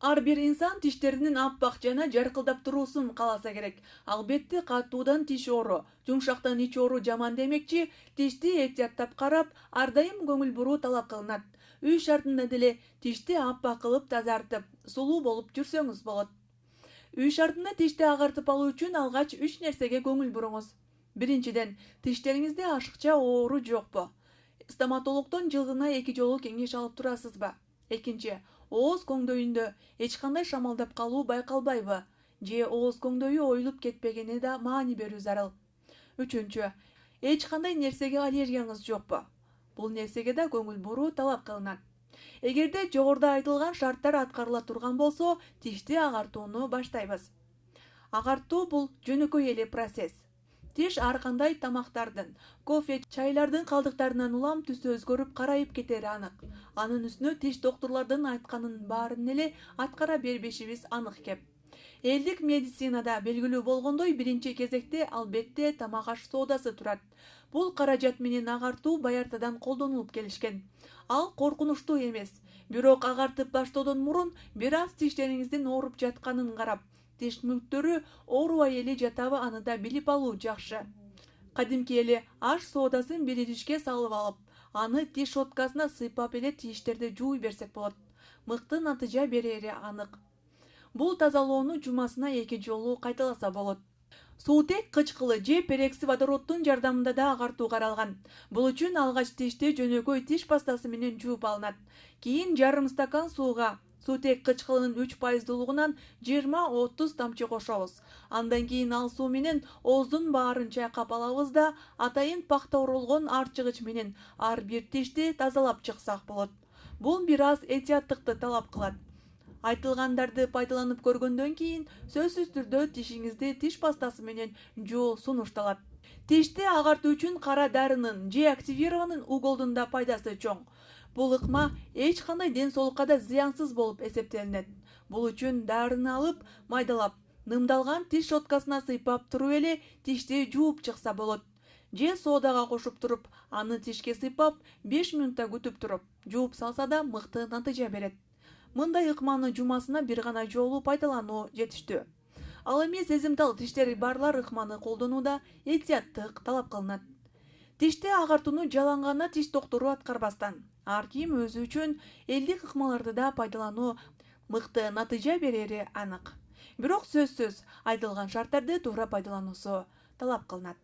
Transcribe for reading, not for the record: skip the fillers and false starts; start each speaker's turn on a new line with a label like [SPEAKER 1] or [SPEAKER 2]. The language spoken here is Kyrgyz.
[SPEAKER 1] Ар бир инсан тиштеринин аппак жана жаркылдап туруусун кааласа керек. Албетте катуудан тиш оору, жумшактан ич оору жаман демекчи, тишти этияттап карап, ар дайым көңүл буруу талап кылынат. Үй шартында деле тишти аппак кылып тазартып, сулуу болуп жүрсөңүз болот. Үй шартында тишти агартып алуу үчүн алгач 3 нерсеге көңүл буруңуз. Биринчиден, тиштериңизде ашыкча оору жокпу? Стоматологдон жылына 2 жолу кеңеш алып турасызбы? Экинчи, ооз көңдөйүндө эч кандай шамалдап калуу байкалбайбы? Же ооз көңдөйү оюлуп кетпегени да маани берүү зарыл. Үчүнчү, эч кандай нерсеге аллергияңыз жокпу? Бул нерсеге да көңүл буруу талап кылынат. Эгерде жогоруда айтылган шарттар аткарыла турган болсо, тишти агартууну баштайбыз. Агартуу бул жөнөкөй эле процесс. Тиш ар кандай тамактардын, кофе, чайлардын калдыктарынан улам түсү өзгөрүп карайып кетери анык. Анын үстүнө тиш доктурлордун айтканынын баарын эле аткара бербешибиз анык кеп. Элдик медицинада белгилүү болгондой, биринчи кезекте албетте тамак аш соодасы турат. Бул каражат менен агартуу баяртадан колдонулуп келишкен. Ал коркунучтуу эмес. Бирок агартып баштоодон мурун бир аз тиштериңиздин ооруп жатканын карап, тиш мүктөрү оорубай эле жатабы аны да билип алуу жакшы. Кадимки эле аш соодасын бир идишке салып алып, аны тиш щеткасына сыйпап эле тиштерди жууй берсек болот. Мыкты натыйжа берери анык. Бул тазалоону жумасына 2 жолу кайталаса болот. Суутек кычкылы же перекси водороддун жардамында да агартуу каралган. Бул үчүн алгач тишти жөнөкөй тиш пастасы менен жууп алынат. Кийин жарым стакан сууга суутек кычкылынын 3%-лугунан 20-30 тамчы кошобуз. Андан кийин ал суу менен ооздун баарын чайкап алабыз да, атайын пакта оролгон артчыгыч менен ар бир тишти тазалап чыксак болот. Бул бир аз этияттыкты талап кылат. Айтылгандарды пайдаланып көргөндөн кийин сөзсүз түрдө тишиңизди тиш пастасы менен жуу сунушталат. Тишти агартуу үчүн кара дарынын же активированный уголдун да пайдасы чоң. Бул ыкма эч кандай ден соолукка да зыянсыз болуп эсептелинет. Бул үчүн дарыны алып, майдалап, нымдалган тиш щеткасына сыйпап туруп эле тишти жууп чыкса болот. Же соодага кошуп туруп, аны тишке сыйпап 5 минутта күтүп туруп, жууп салса да мыкты натыйжа берет. Мындай ыкманы жумасына бир гана жолу пайдалануу жетиштүү. Ал эми сезимтал тиштери барлар ыкманы колдонууда этияттык талап кылынат. Тишти агартууну жалаң гана тиш доктору аткарбастан, ар ким өзү үчүн элдик ыкмаларды да пайдалануу мыкты натыйжа берери анык. Бирок сөзсүз айтылган шарттарды туура пайдалануусу талап кылынат.